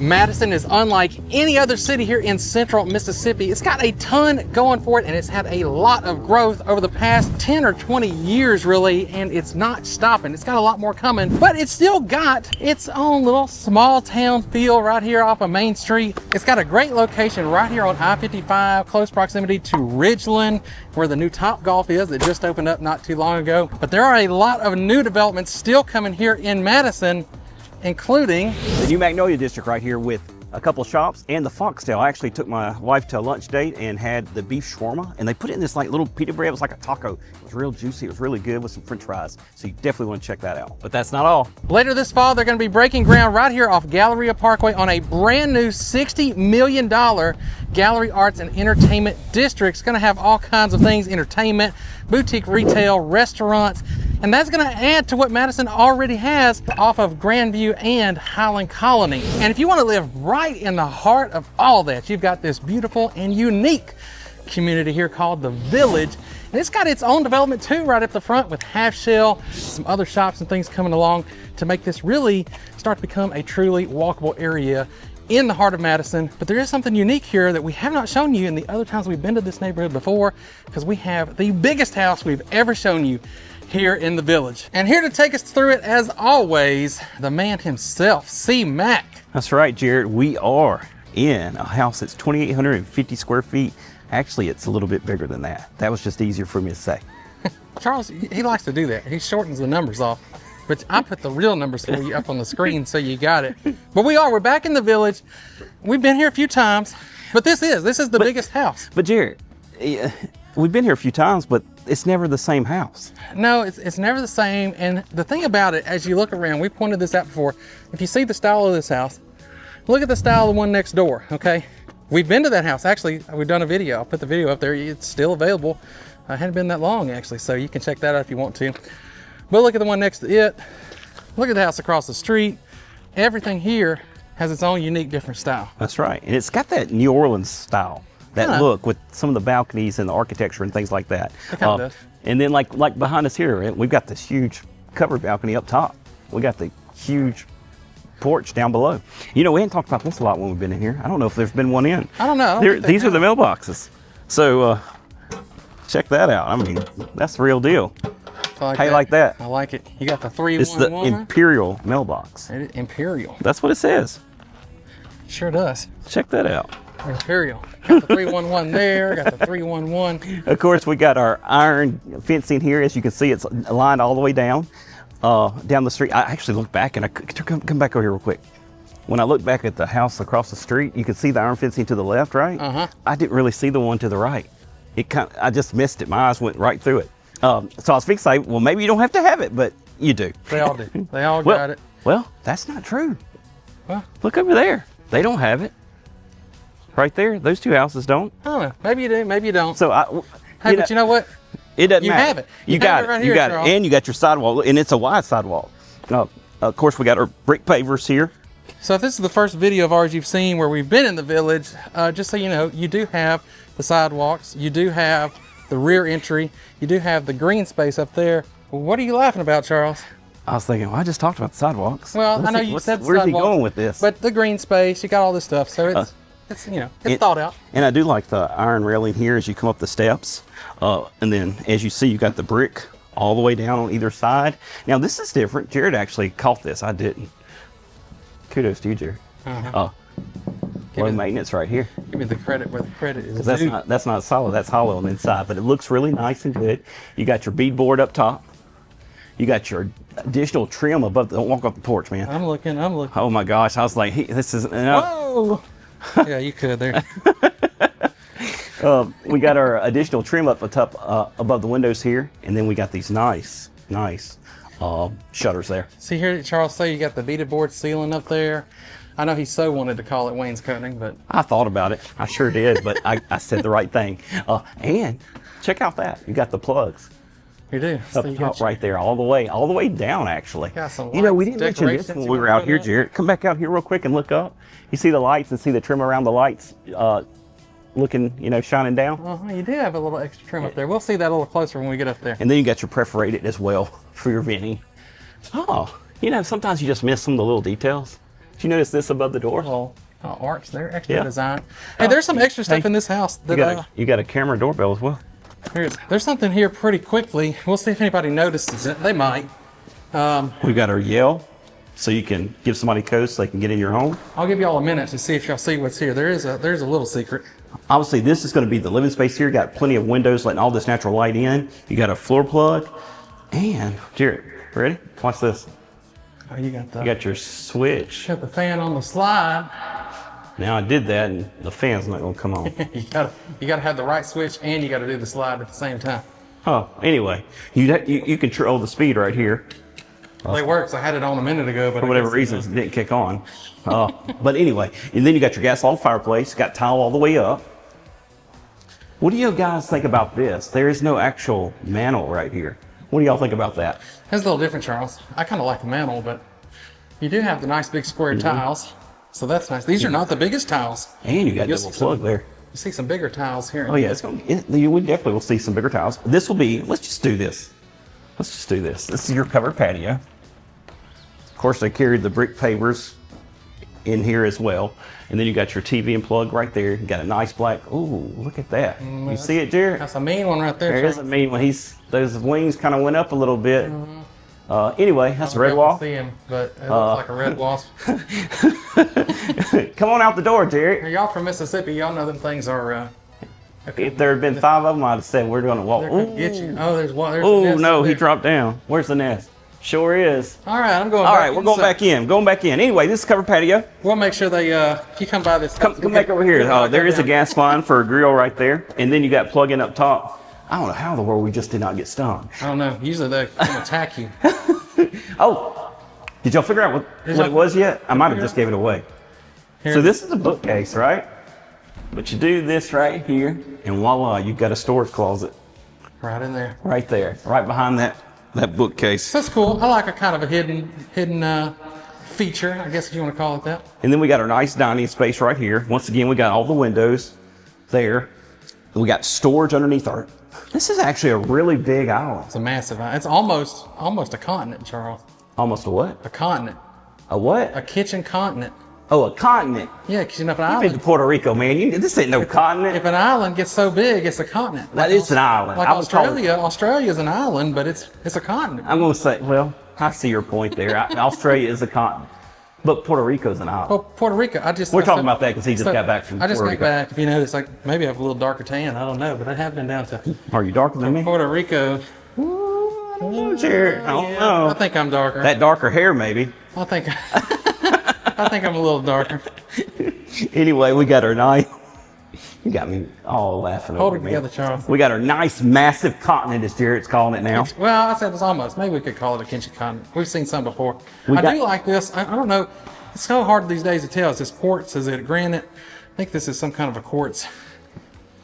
Madison is unlike any other city here in central Mississippi. It's got a ton going for it, and it's had a lot of growth over the past 10 or 20 years really, and it's not stopping. It's got a lot more coming, but it's still got its own little small town feel right here off of Main Street. It's got a great location right here on I-55, close proximity to Ridgeland, where the new Topgolf is that just opened up not too long ago. But there are a lot of new developments still coming here in Madison, including the new Magnolia District right here with a couple shops and the Foxtail. I actually took my wife to a lunch date and had the beef shawarma, and they put it in this like little pita bread. It was like a taco. It was real juicy. It was really good with some french fries. So you definitely want to check that out. But that's not all. Later this fall, they're going to be breaking ground right here off Galleria Parkway on a brand new $60 million Gallery Arts and Entertainment District. It's going to have all kinds of things: entertainment, boutique retail, restaurants, and that's going to add to what Madison already has off of Grandview and Highland Colony. And if you want to live right in the heart of all that, you've got this beautiful and unique community here called The Village. And it's got its own development too right up the front with Half Shell, some other shops and things coming along to make this really start to become a truly walkable area in the heart of Madison. But there is something unique here that we have not shown you in the other times we've been to this neighborhood before, because we have the biggest house we've ever shown you here in the Village. And here to take us through it, as always, the man himself, C. Mac. That's right, Jared. We are in a house that's 2,850 square feet. Actually, it's a little bit bigger than that. That was just easier for me to say. Charles, he likes to do that. He shortens the numbers off, but I put the real numbers for you up on the screen so you got it. But we're back in the Village. We've been here a few times, but this is the biggest house. But Jared, we've been here a few times, but it's never the same house. No, it's never the same. And the thing about it, as you look around, we pointed this out before, if you see the style of this house, look at the style of the one next door, okay? We've been to that house. Actually, we've done a video. I'll put the video up there. It's still available. It hadn't been that long, actually, so you can check that out if you want to. But look at the one next to it. Look at the house across the street. Everything here has its own unique, different style. That's right. And it's got that New Orleans style. That look with some of the balconies and the architecture and things like that. It kind of does. And then like behind us here, we've got this huge covered balcony up top. We got the huge porch down below. You know, we hadn't talked about this a lot when we've been in here. I don't know if there's been one in. I don't know. These are the mailboxes. So check that out. I mean, that's the real deal. How you like that? I like it. You got the 311. It's the Imperial mailbox. Imperial. That's what it says. Sure does. Check that out. Imperial. Got the 311 there, got the 311. Of course, we got our iron fencing here. As you can see, it's lined all the way down the street. I actually looked back and come back over here real quick. When I look back at the house across the street, you can see the iron fencing to the left, right? I didn't really see the one to the right. I just missed it. My eyes went right through it. So I was fixing to say, well, maybe you don't have to have it, but you do. They all do. They all got it. Well, that's not true. Well, look over there. They don't have it. Right there, those two houses don't. I don't know. Maybe you do, maybe you don't. So, but you know what? It doesn't matter. You have it. You got it. Right you here, got Charles. it. And you got your sidewalk, and it's a wide sidewalk. Of course, we got our brick pavers here. So if this is the first video of ours you've seen where we've been in the Village, just so you know, you do have the sidewalks, you do have the rear entry, you do have the green space up there. What are you laughing about, Charles? I was thinking, well, I just talked about the sidewalks. Well, I know you said where's sidewalks, he going with this? But the green space, you got all this stuff, so it's thought out. And I do like the iron railing here as you come up the steps. And then as you see, you got the brick all the way down on either side. Now this is different. Jared actually caught this. I didn't. Kudos to you, Jared. Low maintenance right here. Give me the credit where the credit is. That's not solid. That's hollow on the inside, but it looks really nice and good. You got your beadboard up top. You got your additional trim above. Don't walk off the porch, man. I'm looking. Oh my gosh! I was like, this is. Whoa! Yeah, you could there. We got our additional trim up the top above the windows here, and then we got these nice shutters there. See here, Charles, say you got the beaded board ceiling up there. I know he so wanted to call it wainscoting, but I thought about it. I sure did, but I said the right thing. And check out that you got the plugs. You do. Up top right there, all the way down, actually. Got some we didn't mention this when we were out here, Jared. Come back out here real quick and look up. You see the lights and see the trim around the lights looking, shining down? You do have a little extra trim up there. We'll see that a little closer when we get up there. And then you got your perforated as well for your venting. Sometimes you just miss some of the little details. Did you notice this above the door? Little arch there, extra Yeah. design. Hey, there's some extra stuff in this house. That, You got a camera doorbell as well. there's something here pretty quickly. We'll see if anybody notices it. They might. We got our Yell, so you can give somebody codes so they can get in your home. I'll give y'all a minute to see if y'all see what's here. There's a little secret. Obviously, this is going to be the living space here. Got plenty of windows letting all this natural light in. You got a floor plug. And, Jared, ready? Watch this. Oh, you got your switch. the fan on the slide. Now I did that, and the fan's not going to come on. you gotta have the right switch, and you gotta do the slide at the same time. Oh, anyway, you control the speed right here. It works. I had it on a minute ago, but For whatever reason, it didn't kick on. But anyway, and then you got your gas log fireplace, got tile all the way up. What do you guys think about this? There is no actual mantle right here. What do y'all think about that? That's a little different, Charles. I kind of like the mantle, but you do have the nice big square tiles, so that's nice. These are not the biggest tiles. And you got a little plug there. You see some bigger tiles here. Oh yeah, we definitely will see some bigger tiles. This will be, let's just do this. This is your covered patio. Of course, they carried the brick pavers in here as well. And then you got your TV and plug right there. You got a nice black, ooh, look at that. You see it, Jared? That's a mean one right there. There is a mean one. Those wings kind of went up a little bit. Anyway, that's a red wall. See him, but it looks like a red wasp. Come on out the door, Jared. Y'all from Mississippi, y'all know them things are. If there had been 5 of them, I'd have said we're going to walk. They're gonna get you. Oh, there's one. There's Oh the nest no, up he there. dropped down. Where's the nest? Sure is. All right, I'm going. All back right, we're going back in. Going back in. Anyway, this is covered patio. We'll make sure they. You come by this. Come back over here. There is a gas line for a grill right there, and then you got plug in up top. I don't know how in the world we just did not get stung. I don't know. Usually they can attack you. Oh, did y'all figure out what it was yet? I might have just gave it away. Here. So this is a bookcase, right? But you do this right here, and voila, you've got a storage closet Right in there. right there, right behind that bookcase. That's cool. I like a kind of a hidden feature, I guess if you want to call it that. And then we got our nice dining space right here. Once again, we got all the windows there. We got storage underneath our. This is actually a really big island. It's a massive. It's almost a continent, Charles. Almost a what? A continent. A what? A kitchen continent. Oh, a continent. Yeah, because you know if an You've been to island, Puerto Rico, man. This ain't no continent. if an island gets so big, it's a continent. That is an island. Like I was calling- Australia's an island, but it's a continent. I'm going to say, well, I see your point there. Australia is a continent, but Puerto Rico's an island. Well, Puerto Rico, We're talking about that because he just got back from I just Puerto got Rico. back. If you notice, like maybe I have a little darker tan. I don't know, but I have been down to Are you darker than me? Puerto Rico. Oh, Jared, I don't know. I think I'm darker. That darker hair, maybe. I think I think I'm a little darker. Anyway, we got our nice. You got me all laughing Hold over it me. together, Charles. We got our nice, massive continent, as Jared's calling it now. Well, I said it's almost. Maybe we could call it a kitchen continent. We've seen some before. We I got- do like this. I don't know. It's so hard these days to tell. Is this quartz? Is it granite? I think this is some kind of a quartz.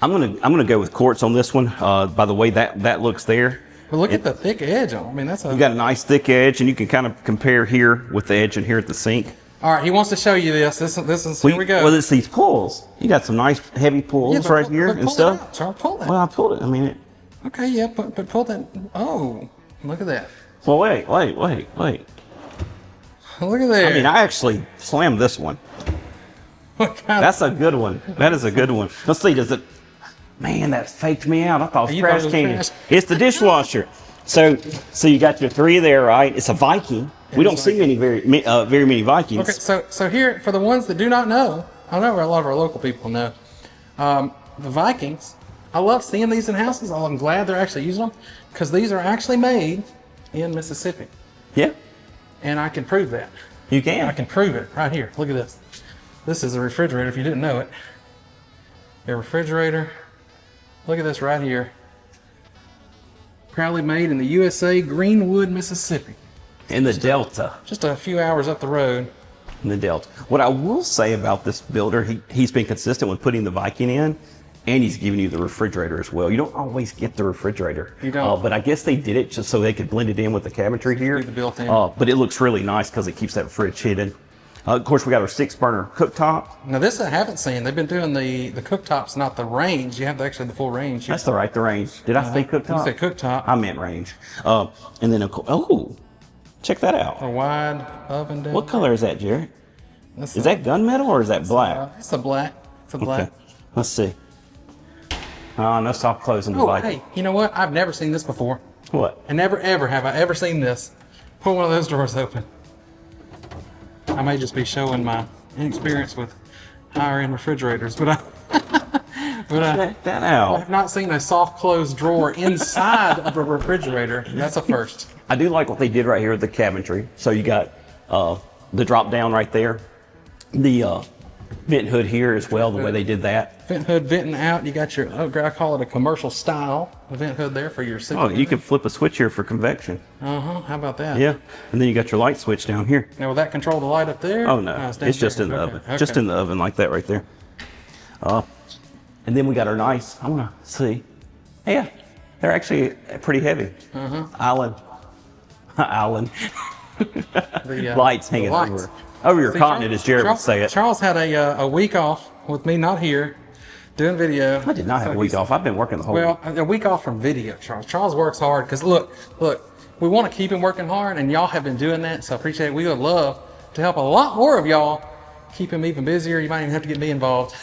I'm gonna go with quartz on this one. By the way, that looks there. But look at the thick edge on it. I mean, that's a. You got a nice thick edge, and you can kind of compare here with the edge and here at the sink. All right, he wants to show you this. This is. Here we go. Well, it's these pulls. You got some nice heavy pulls but right pull- here but and pull stuff. That out, Charles, pull that. Well, I pulled it. I mean, Okay, yeah, but pull that. Oh, look at that. well, wait. Look at there. I mean, I actually slammed this one. What kind That's a good one. That is a good one. Let's see. Does it? Man, that faked me out. I thought it was You thought trash it was can. trash? It's the dishwasher. So you got your 3 there, right? It's a Viking. We don't see very many Vikings. Okay, so here, for the ones that do not know, I know a lot of our local people know, the Vikings, I love seeing these in houses. I'm glad they're actually using them, because these are actually made in Mississippi. Yeah, And I can prove that. you can. I can prove it right here. Look at this. This is a refrigerator if you didn't know it. A refrigerator. Look at this right here. Proudly made in the USA, Greenwood, Mississippi. In the Delta. Just a few hours up the road. In the Delta. What I will say about this builder, he's been consistent with putting the Viking in, and he's giving you the refrigerator as well. You don't always get the refrigerator. You don't. But I guess they did it just so they could blend it in with the cabinetry here. the built-in. But it looks really nice because it keeps that fridge hidden. Of course, we got our 6-burner cooktop. Now this I haven't seen. They've been doing the cooktops, not the range. You have actually the full range. That's the range. Did I say cooktop? You said cooktop. I meant range. And then, check that out. A wide oven down. What color is that, Jerry? That's Is that gunmetal or is that black? It's a black. It's a black. Okay. Let's see. Oh, no soft close in the Oh, black. hey, you know what? I've never seen this before. What? And never, ever have I ever seen this. Pull one of those doors open. I may just be showing my inexperience with higher-end refrigerators, but Check that I out. have not seen a soft close drawer inside of a refrigerator. That's a first. I do like what they did right here with the cabinetry. So you got the drop down right there. The vent hood here as well, the way they did that. Vent hood venting out. You got your, I call it a commercial style vent hood there for your sink. Oh, you can flip a switch here for convection. Uh-huh. How about that? Yeah. And then you got your light switch down here. Now, will that control the light up there? Oh, no. It's just in the oven. Just in the oven like that right there. And then we got our nice, I want to see. Yeah, they're actually pretty heavy. Island. Lights hanging over your continent, as Jared would say it. Charles had a week off with me not here doing video. I did not have a week off. I've been working the whole week. Well, a week off from video, Charles. Charles works hard because look, we want to keep him working hard, and y'all have been doing that, so I appreciate it. We would love to help a lot more of y'all keep him even busier. You might even have to get me involved.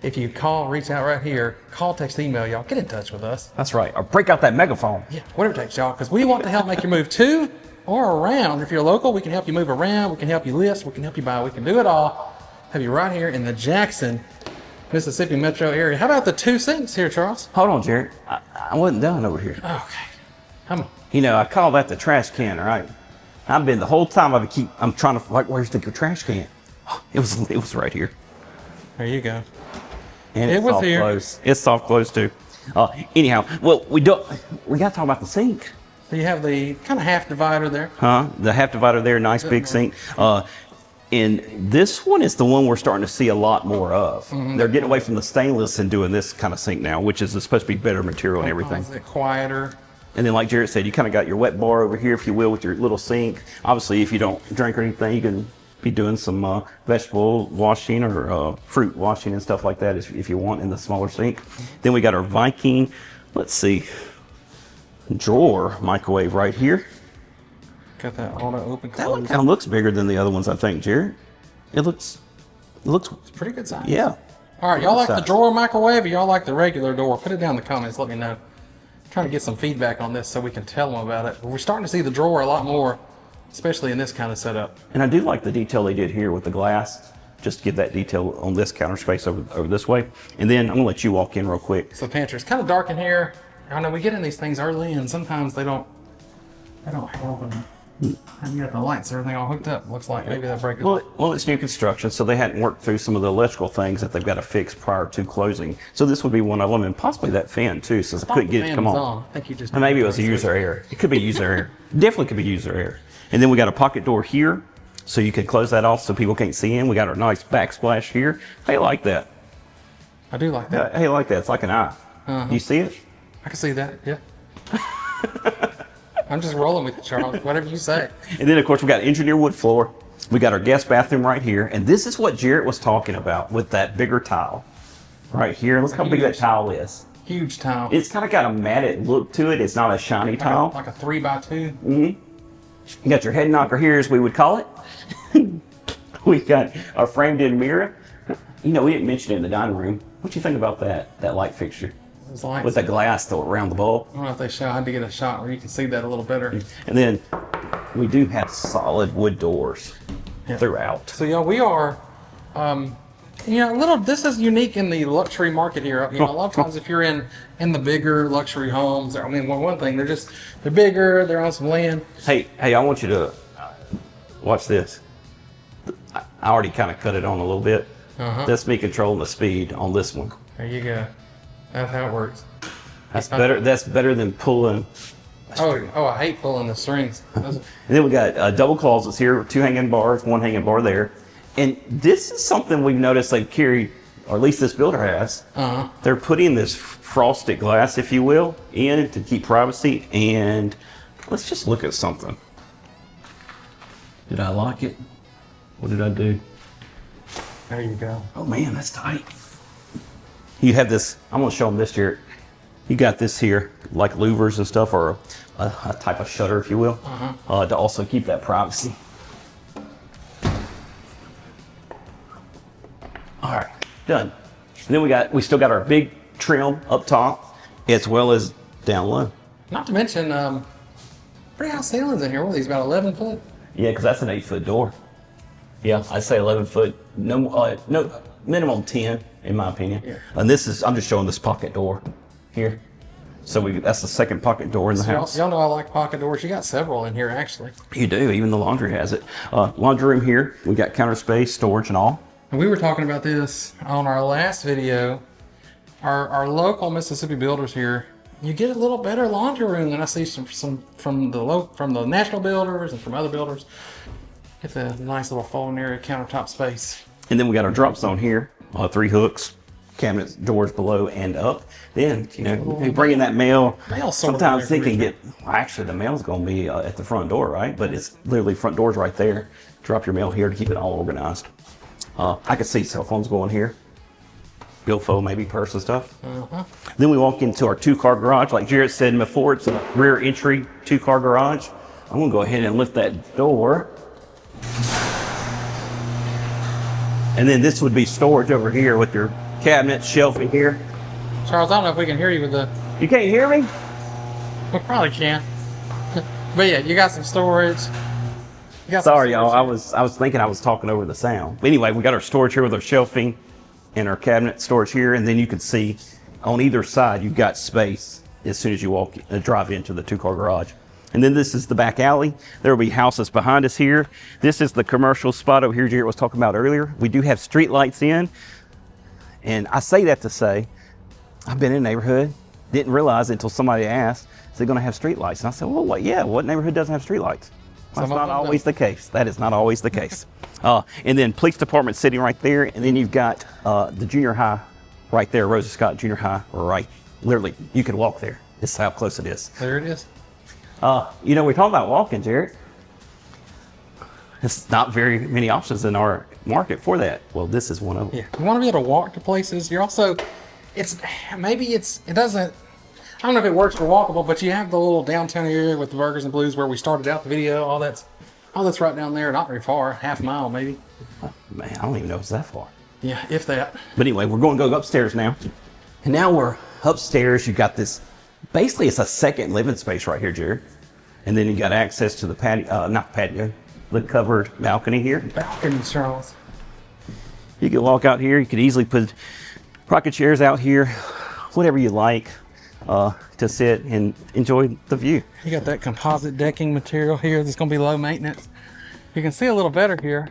If you call, reach out right here, call, text, email, y'all, get in touch with us. That's right. Or break out that megaphone. Yeah, whatever it takes, y'all, because we want to help make your move to or around. If you're local, we can help you move around, we can help you list, we can help you buy, we can do it all. Have you right here in the Jackson, Mississippi metro area. How about the 2 sinks here, Charles? Hold on, Jared. I wasn't done over here. Okay, come on. You know, I call that the trash can, right? I've been the whole time I'm trying to, like, where's the trash can? It was right here. There you go. And It it's was soft here. close. It's soft close too. Anyhow, well, we got to talk about the sink. So you have the kind of half divider there. The half divider there, nice big sink. And this one is the one we're starting to see a lot more of. They're getting away from the stainless and doing this kind of sink now, which is supposed to be better material and everything. Is it quieter? And then, like Jared said, you kind of got your wet bar over here, if you will, with your little sink. Obviously, if you don't drink or anything, you can be doing some vegetable washing or fruit washing and stuff like that if you want in the smaller sink. Then we got our Viking, let's see, drawer microwave right here. Got that auto open. That one kind of looks bigger than the other ones, I think, Jared. It looks, It's pretty good size. yeah. All right, y'all like the size. drawer microwave or y'all like the regular door? Put it down in the comments, let me know. I'm trying to get some feedback on this so we can tell them about it. We're starting to see the drawer a lot more, especially in this kind of setup. And I do like the detail they did here with the glass, just to give that detail on this counter space over this way. And then I'm gonna let you walk in real quick. So pantry, it's kind of dark in here. I know we get in these things early and sometimes they don't have them. And you got the lights, everything all hooked up. Looks like maybe that break is. Well, it's new construction, so they hadn't worked through some of the electrical things that they've got to fix prior to closing. So this would be one of them, and possibly that fan too, since I couldn't get it to come on. I think you just. And maybe it was a user error. It could be user error. Definitely could be user error. And then we got a pocket door here, so you can close that off so people can't see in. We got our nice backsplash here. Hey, I like that. I do like that. Hey, I like that. It's like an eye. You see it? I can see that. Yeah. I'm just rolling with you, Charles. Whatever you say. And then, of course, we got engineered wood floor. We got our guest bathroom right here. And this is what Jarrett was talking about with that bigger tile. Right here. Look how big that tile is. Huge tile. It's kind of got a matted look to it. It's not a shiny tile. Like a 3x2. You got your head knocker here, as we would call it. We got our framed-in mirror. You know, we didn't mention it in the dining room. What do you think about that light fixture? Those lights. With the glass though around the bulb. I don't know if they show. I had to get a shot where you can see that a little better. And then we do have solid wood doors throughout. So yeah, we are, this is unique in the luxury market here. You know, a lot of times if you're in the bigger luxury homes, I mean, one thing, they're bigger, they're on some land. Hey, I want you to watch this. I already kind of cut it on a little bit. That's me controlling the speed on this one. There you go. That's how it works. That's better. That's better than pulling. Oh, I hate pulling the strings. And then we got double closets here, 2 hanging bars, 1 hanging bar there. And this is something we've noticed they've carried, or at least this builder has. They're putting this frosted glass, if you will, in to keep privacy. And let's just look at something. Did I like it? What did I do? There you go. Oh man, that's tight. You have this, I'm gonna show them this here. You got this here, like louvers and stuff, or a type of shutter, if you will, to also keep that privacy. All right, done. And then we still got our big trim up top as well as down low. Not to mention, pretty high ceilings in here. What are these, about 11 foot? Yeah, because that's an 8-foot door. Yeah, I'd say 11 foot. No, minimum 10 in my opinion. Yeah. And this is, I'm just showing this pocket door here. So that's the second pocket door in the house. Y'all know I like pocket doors. You got several in here, actually. You do. Even the laundry has it. Laundry room here. We got counter space, storage, and all. And we were talking about this on our last video. Our local Mississippi builders here, you get a little better laundry room than I see some from the national builders and from other builders. Get the nice little folding area countertop space. And then we got our drop zone here. 3 hooks. Cabinets, doors below and up. Then, you bring in that mail. Sometimes they can get, actually the mail's going to be at the front door, right? But it's literally front door's right there. Drop your mail here to keep it all organized. I could see cell phones going here. Billfold, maybe purse and stuff. Then we walk into our 2-car garage. Like Jared said before, it's a rear entry 2-car garage. I'm going to go ahead and lift that door. And then this would be storage over here with your cabinet, shelf in here. Charles, I don't know if we can hear you with the... You can't hear me? We probably can. But yeah, you got some storage. Sorry, y'all. I was thinking I was talking over the sound. But anyway, we got our storage here with our shelving and our cabinet storage here. And then you can see on either side, you've got space as soon as you drive into the 2-car garage. And then this is the back alley. There will be houses behind us here. This is the commercial spot over here Jared was talking about earlier. We do have street lights in. And I say that to say, I've been in a neighborhood, didn't realize it until somebody asked, is it going to have street lights? And I said, well, yeah, what neighborhood doesn't have street lights? That's not always the case. That is not always the case. And then police department sitting right there. And then you've got the junior high right there, Rosa Scott Junior High, right. Literally, you can walk there. This is how close it is. There it is. We're talking about walking, Jared. It's not very many options in our market for that. Well, this is one of them. Yeah, you want to be able to walk to places. You're also, it doesn't, I don't know if it works for walkable, but you have the little downtown area with the Burgers and Blues where we started out the video. All that's right down there, not very far, half a mile maybe. Man, I don't even know it's that far. Yeah, if that. But anyway, we're going to go upstairs now. And now we're upstairs. You got this, basically it's a second living space right here, Jared. And then you got access to the patio, not patio, the covered balcony here. Balcony, Charles. You can walk out here. You could easily put rocket chairs out here, whatever you like, to sit and enjoy the view. You got that composite decking material here that's going to be low maintenance. You can see a little better here.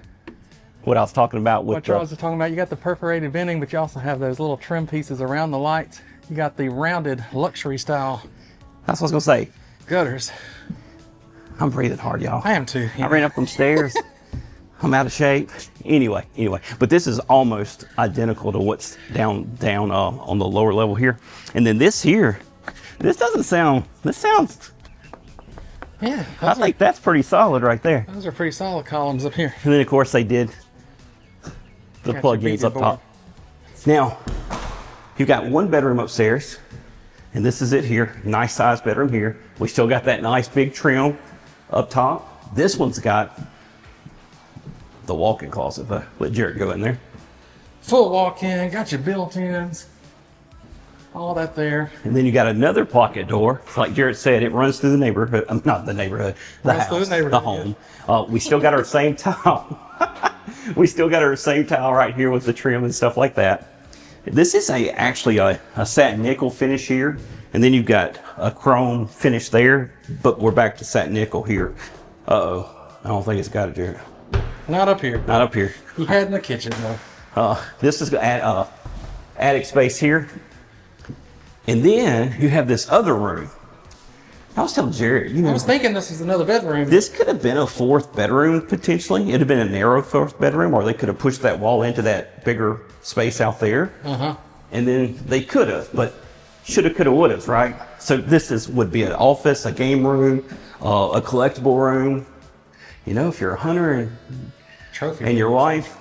What I was talking about with what Charles was talking about, you got the perforated venting, but you also have those little trim pieces around the lights. You got the rounded luxury style. That's what I was going to say. Gutters. I'm breathing hard, y'all. I am too. I ran up them stairs. I'm out of shape. Anyway, but this is almost identical to what's down on the lower level here. And then this here, this sounds, yeah. I think that's pretty solid right there. Those are pretty solid columns up here. And then of course they did the plug-ins up top. Now, you've got one bedroom upstairs, and this is it here. Nice sized bedroom here. We still got that nice big trim up top. This one's got the walk-in closet. If I let Jared go in there. Full walk-in, got your built-ins, all that there. And then you got another pocket door. Like Jared said, it runs through the neighborhood. Not the neighborhood, the house, the home. Yeah. We still got our same tile. We still got our same tile right here with the trim and stuff like that. This is actually a satin nickel finish here. And then you've got a chrome finish there, but we're back to satin nickel here. Uh-oh, I don't think it's got it, Jared. Not up here. Not up here. You had in the kitchen though. This is attic space here. And then you have this other room. I was telling Jared, I was thinking this was another bedroom. This could have been a 4th bedroom potentially. It'd have been a narrow 4th bedroom, or they could have pushed that wall into that bigger space out there. And then they could have, but shoulda, coulda, woulda, right? So this would be an office, a game room, a collectible room. You know, if you're a hunter and your wife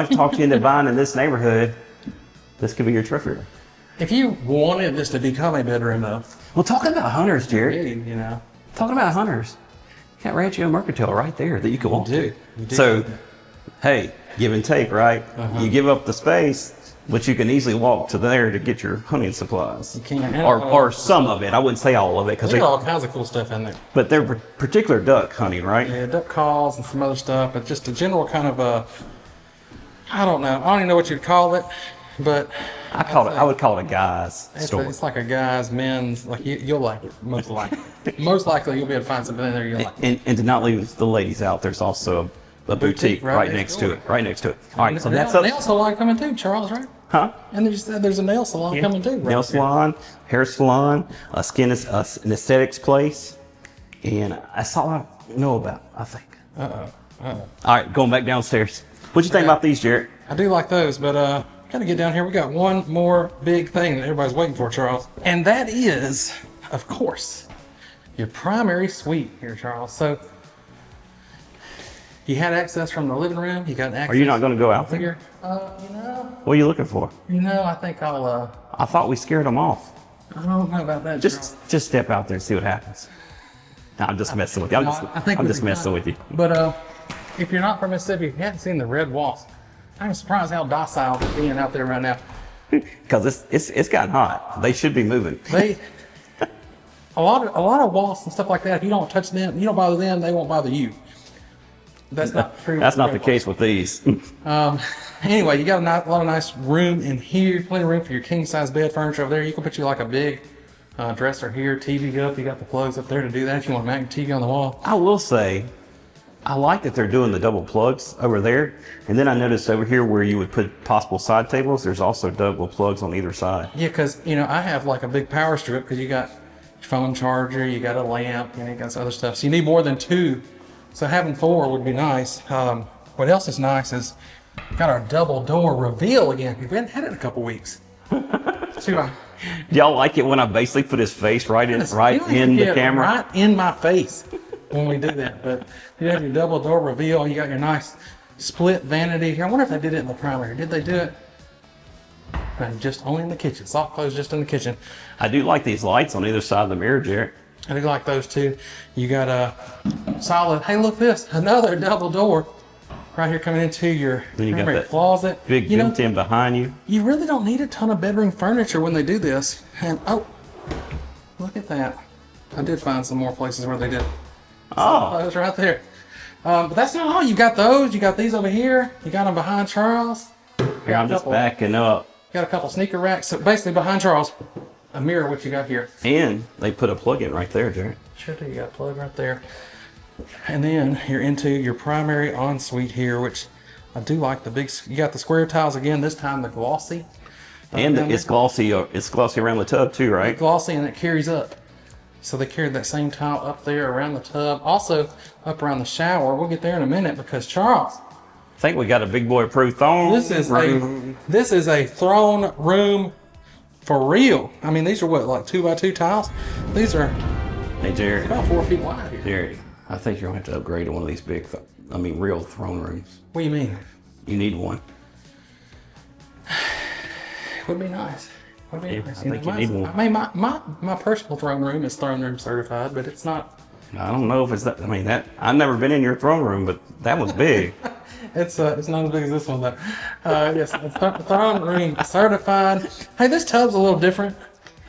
talked you into buying in this neighborhood, this could be your trophy room. If you wanted this to become a bedroom though. Well, talking about hunters, Jared. You know. Talking about hunters. You got Rancho Mercantile right there that you can walk to. You do. So hey, give and take, right? You give up the space, but you can easily walk to there to get your hunting supplies. You can. Or some of it. I wouldn't say all of it, because There's all kinds of cool stuff in there. but they're particular duck hunting, right? Yeah, duck calls and some other stuff, but just a general kind of I don't know. I don't even know what you'd call it, but I would call it a guy's store. it's like a guy's, men's. Like you'll like it most likely. Most likely you'll be able to find something in there you'll like. And to not leave the ladies out, there's also a boutique right next to it. Right next to it. All right, so that's nail salon coming too, Charles, right? Huh? And there's a nail salon coming too. Right nail salon, hair salon, an aesthetics place, and that's all I know about, I think. All right, going back downstairs. What'd you think about these, Jared? I do like those, but gotta get down here. We got one more big thing that everybody's waiting for, Charles, and that is, of course, your primary suite here, Charles. So you had access from the living room. You got access. Are you not going to go out there? Here. What are you looking for? I think I'll. I thought we scared them off. I don't know about that. Charles. Just step out there and see what happens. No, I'm just messing with you. I'm just messing with you. But if you're not from Mississippi, if you hadn't seen the red walls, I'm surprised how docile they're being out there right now. Because it's gotten hot. They should be moving. A lot of wasps and stuff like that. If you don't touch them, you don't bother them, they won't bother you. That's not true. That's not the case with these. Anyway, you got a lot of nice room in here. Plenty of room for your king size bed furniture over there. You can put you like a big dresser here, TV up. You got the plugs up there to do that if you want to mount your TV on the wall. I will say, I like that they're doing the double plugs over there. And then I noticed over here where you would put possible side tables, there's also double plugs on either side. Yeah, because I have like a big power strip because you got your phone charger, you got a lamp, you got some other stuff. So you need more than two. So having 4 would be nice. What else is nice is got our double door reveal again. We haven't had it in a couple weeks. Y'all like it when I basically put his face right in the camera? Right in my face when we do that. But you have your double door reveal. You got your nice split vanity here. I wonder if they did it in the primary. Did they do it? And just only in the kitchen. Soft close just in the kitchen. I do like these lights on either side of the mirror, Jared. I do like those too. You got a solid, hey, look this, another double door right here coming into your primary closet. Big built-in behind you. You really don't need a ton of bedroom furniture when they do this. And oh, look at that. I did find some more places where they did. Oh. Those right there. But that's not all. You got those. You got these over here. You got them behind Charles. Here, I'm just backing up. Got a couple sneaker racks. So basically behind Charles, a mirror, what you got here. And they put a plug in right there, Jared. Sure do. You got a plug right there. And then you're into your primary ensuite here, which I do like the big, you got the square tiles again, this time the glossy. And it's glossy around the tub too, right? It's glossy and it carries up. So they carried that same tile up there around the tub. Also up around the shower. We'll get there in a minute because Charles. I think we got a big boy approved throne room. This is a throne room for real. I mean, these are what, like 2x2 tiles? These are Hey Jared. About 4 feet wide here. Jared, I think you're going to have to upgrade to one of these big, real throne rooms. What do you mean? You need one. Would be nice. Would be nice. I think you need one. I mean, my personal throne room is throne room certified, but it's not. I don't know if it's that. I mean, I've never been in your throne room, but that was big. It's not as big as this one though. Yes, throne room certified. Hey, this tub's a little different.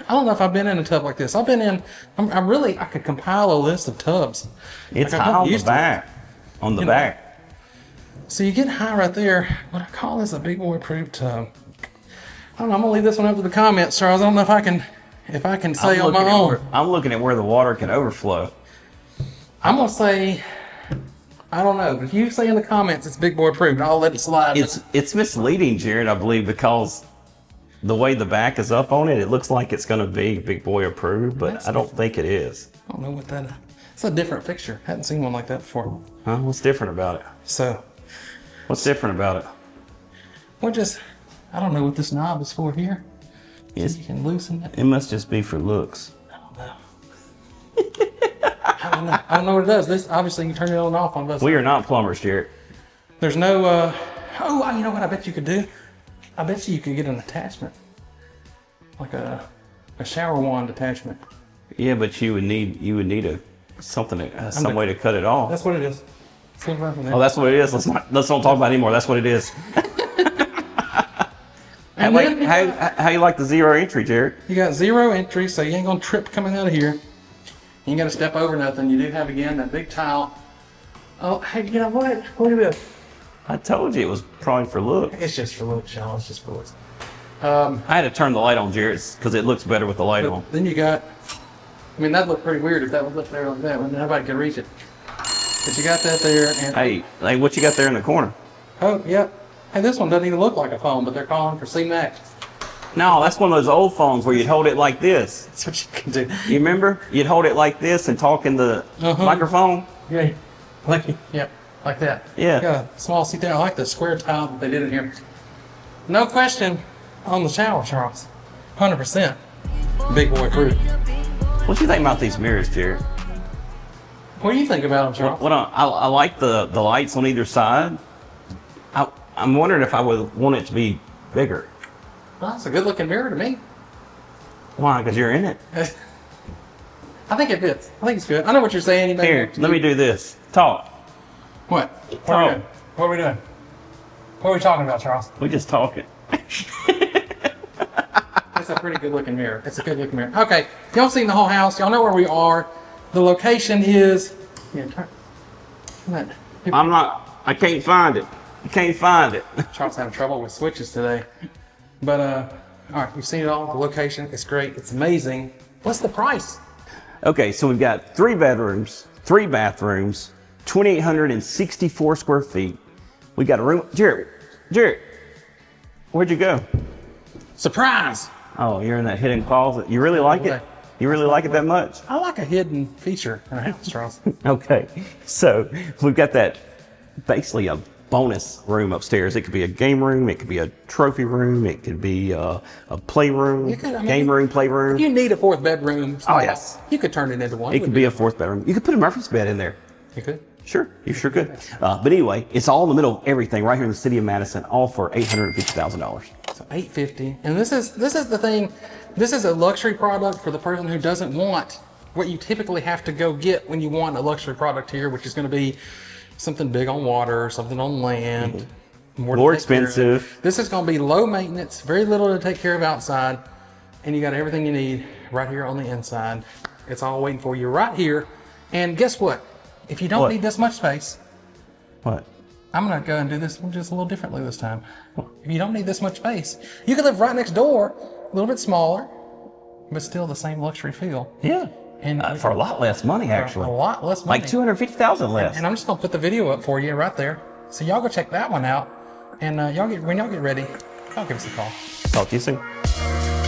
I don't know if I've been in a tub like this. I've been in. I could compile a list of tubs. It's high on the back. On the back. So you get high right there. What I call this a big boy approved tub. I don't know. I'm gonna leave this one up to the comments, Charles. I don't know if I can say on my own. I'm looking at where the water can overflow. I'm gonna say, I don't know. If you say in the comments it's big boy approved, I'll let it slide. It's misleading, Jared, I believe, because the way the back is up on it, it looks like it's gonna be big boy approved, but I don't think it is. I don't know what that is. It's a different fixture. Hadn't seen one like that before. Huh? What's different about it? So. What's different about it? I don't know what this knob is for here. Yes. So you can loosen it. It must just be for looks. I don't know. I don't know what it does. This, obviously, you can turn it on and off on both sides. We are not plumbers, Jared. There's no, you know what I bet you could do? I bet you could get an attachment. Like a shower wand attachment. Yeah, but you would need some way to cut it off. That's what it is. Oh, that's what it is. Let's don't talk about it anymore. That's what it is. And then how you like the zero entry, Jared? you got 0 entry, so you ain't gonna trip coming out of here. You ain't gotta step over nothing. You do have, again, that big tile. Oh, hey, you know what? Look at this. I told you it was probably for look. It's just for looks, y'all. It's just for looks. I had to turn the light on, Jared, because it looks better with the light on. Then you got, I mean, that'd look pretty weird if that was up there like that, when nobody could reach it. But you got that there, and Hey, what you got there in the corner? oh, yeah. Hey, this one doesn't even look like a phone, but they're calling for C-Max. No, that's one of those old phones where you'd hold it like this. That's what you can do. You remember? You'd hold it like this and talk in the microphone. Yeah, like that. Yeah. Got a small seat there. I like the square tile that they did in here. No question on the shower, Charles. 100%. Big boy fruit. What do you think about these mirrors, Jared? What do you think about them, Charles? I like the lights on either side. I'm wondering if I would want it to be bigger. Well, it's a good looking mirror to me. Why? Because you're in it. I think it fits. I think it's good. I know what you're saying. Here, let me do this. Talk. What? What are we doing? What are we doing? What are we talking about, Charles? We just talking. It's a pretty good looking mirror. It's a good looking mirror. Okay, y'all seen the whole house. Y'all know where we are. The location is. Yeah, I can't find it. I can't find it. Charles having trouble with switches today. But all right, you've seen it all. The location, it's great. It's amazing. What's the price? Okay, so we've got 3 bedrooms, 3 bathrooms, 2,864 square feet. We got a room. Jared, where'd you go? Surprise! Oh, you're in that hidden closet. You really like it? You really like it that much? I like a hidden feature in a house, Charles. Okay, so we've got that basically a bonus room upstairs. It could be a game room, it could be a trophy room, it could be a playroom, game room, playroom. You need a 4th bedroom. Oh, yes. You could turn it into one. It could be a 4th bedroom. You could put a Murphy's bed in there. You could? Sure, you sure could. But anyway, it's all in the middle of everything right here in the city of Madison, all for $850,000. So $850,000, and this is the thing. This is a luxury product for the person who doesn't want what you typically have to go get when you want a luxury product here, which is going to be something big on water, something on land, more expensive. This is going to be low maintenance, very little to take care of outside, and you got everything you need right here on the inside. It's all waiting for you right here. And guess what? If you don't need this much space, what? I'm going to go and do this just a little differently this time. If you don't need this much space, you can live right next door, a little bit smaller, but still the same luxury feel. Yeah. And for a lot less money, actually. A lot less money. Like $250,000 less. And I'm just going to put the video up for you right there. So y'all go check that one out. And when y'all get ready, y'all give us a call. Talk to you soon.